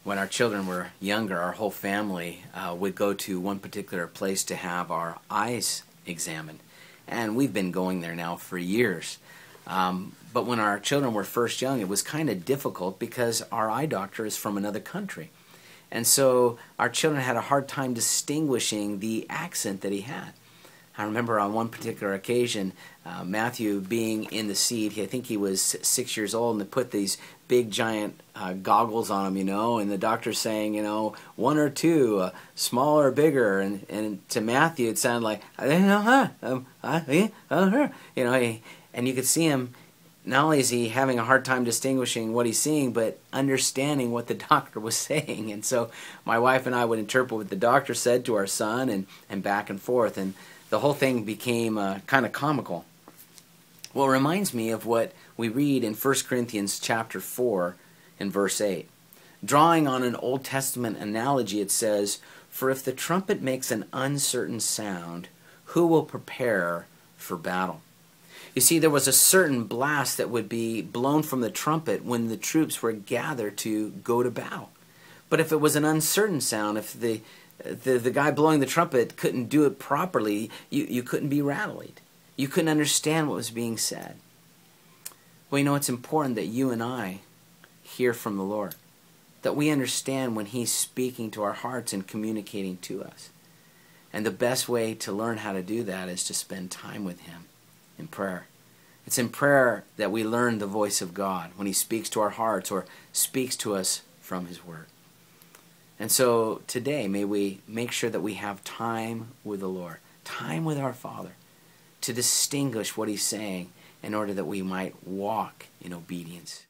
When our children were younger, our whole family would go to one particular place to have our eyes examined. And we've been going there now for years. But when our children were first young, it was kind of difficult because our eye doctor is from another country. And so our children had a hard time distinguishing the accent that he had. I remember on one particular occasion, Matthew being in the seat, I think he was 6 years old, and they put these big giant goggles on him, and the doctor's saying, one or two, small or bigger, and to Matthew it sounded like, and you could see him, not only is he having a hard time distinguishing what he's seeing, but understanding what the doctor was saying. And so my wife and I would interpret what the doctor said to our son and back and forth, and the whole thing became kind of comical. Well, it reminds me of what we read in 1 Corinthians chapter 4 and verse 8. Drawing on an Old Testament analogy, it says, "For if the trumpet makes an uncertain sound, who will prepare for battle?" You see, there was a certain blast that would be blown from the trumpet when the troops were gathered to go to battle. But if it was an uncertain sound, if the guy blowing the trumpet couldn't do it properly, you couldn't be rallied. You couldn't understand what was being said. Well, it's important that you and I hear from the Lord, that we understand when He's speaking to our hearts and communicating to us. And the best way to learn how to do that is to spend time with Him in prayer. It's in prayer that we learn the voice of God when He speaks to our hearts or speaks to us from His Word. And so today, may we make sure that we have time with the Lord, time with our Father, to distinguish what He's saying in order that we might walk in obedience.